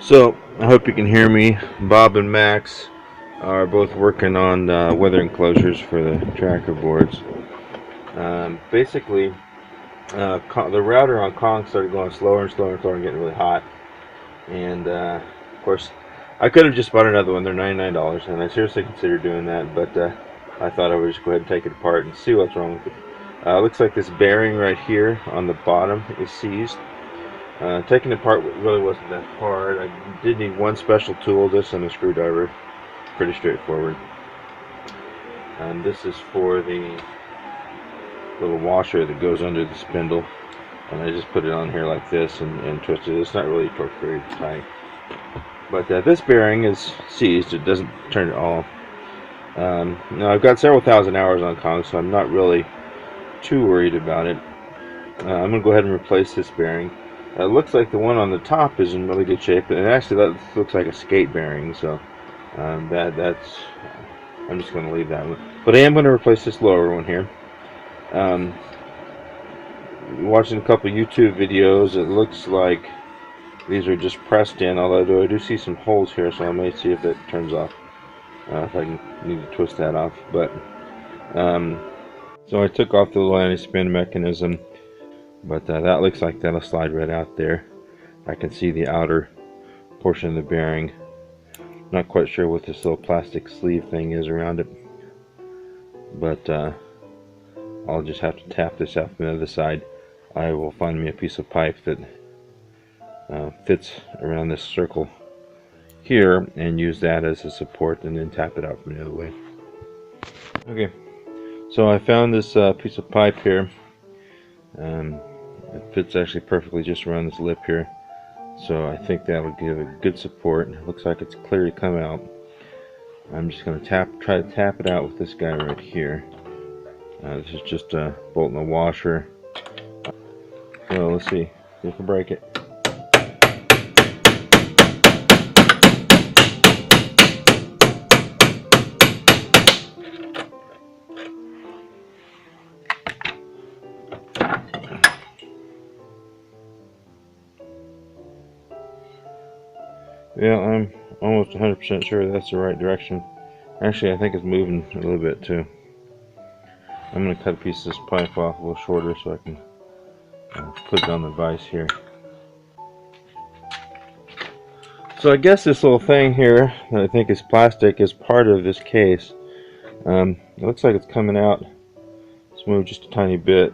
So I hope you can hear me. Bob and Max are both working on weather enclosures for the tracker boards. Basically, the router on Kong started going slower and slower and slower and getting really hot. And of course, I could have just bought another one. They're $99, and I seriously considered doing that. But I thought I would just go ahead and take it apart and see what's wrong with it. Looks like this bearing right here on the bottom is seized. Taking it apart really wasn't that hard. I did need one special tool, this and a screwdriver. Pretty straightforward. And this is for the little washer that goes under the spindle. And I just put it on here like this and twist it. It's not really torqued very tight. But this bearing is seized. It doesn't turn it off. Now I've got several thousand hours on Kong, so I'm not really too worried about it. I'm going to go ahead and replace this bearing. It looks like the one on the top is in really good shape, and actually that looks like a skate bearing, so I'm just going to leave that one. But I am going to replace this lower one here. Watching a couple YouTube videos, it looks like these are just pressed in, although I do see some holes here, so I may see if it turns off, if I need to twist that off. But so I took off the little anti-spin mechanism. But that looks like that'll slide right out there. I can see the outer portion of the bearing. Not quite sure what this little plastic sleeve thing is around it. But I'll just have to tap this out from the other side. I will find me a piece of pipe that fits around this circle here and use that as a support and then tap it out from the other way. Okay, so I found this piece of pipe here. It fits actually perfectly just around this lip here, so I think that would give a good support. It looks like it's clearly come out. I'm just going to try to tap it out with this guy right here. This is just a bolt in the washer. So let's see if we can break it. Yeah, I'm almost 100% sure that's the right direction. Actually, I think it's moving a little bit too. I'm going to cut a piece of this pipe off a little shorter so I can put it on the vise here. So I guess this little thing here that I think is plastic is part of this case. It looks like it's coming out. Let's move just a tiny bit.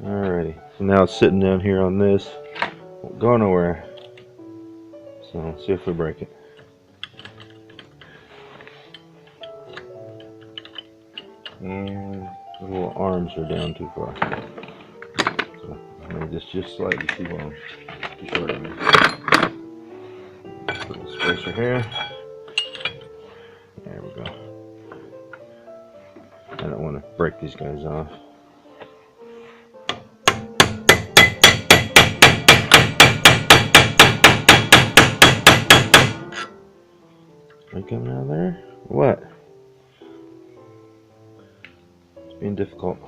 Alrighty, so now it's sitting down here on this. Won't go nowhere. So let's see if we break it. And the little arms are down too far. So I made this just slightly too long, too short of me. Put the spacer here. There we go. I don't want to break these guys off. Are you coming out of there? What? It's being difficult.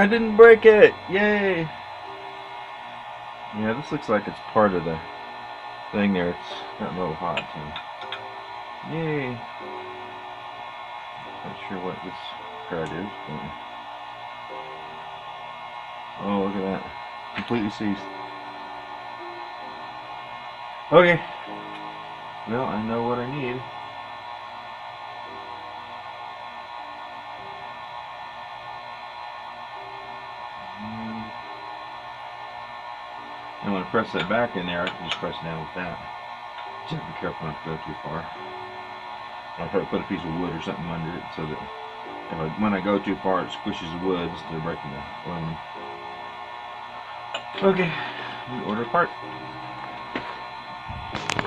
I didn't break it! Yay! Yeah, this looks like it's part of the thing there. It's gotten a little hot, so yay! Not sure what this card is, but oh, look at that. Completely seized. Okay. Well, I know what I need. And when I press that back in there, I can just press down with that. Just have to be careful not to go too far. I'll probably put a piece of wood or something under it so that when I go too far, it squishes the wood instead of breaking the aluminum. Okay, we order a part.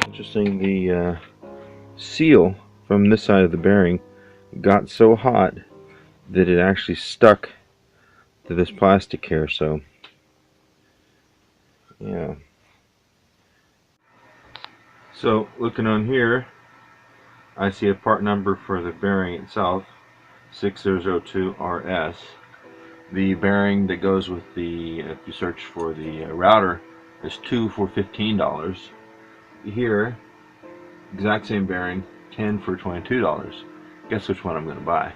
Interesting, the seal from this side of the bearing got so hot that it actually stuck to this plastic here, so yeah. So looking on here, I see a part number for the bearing itself, 6002RS. The bearing that goes with the, if you search for the router, is 2 for $15. Here, exact same bearing, 10 for $22. Guess which one I'm going to buy.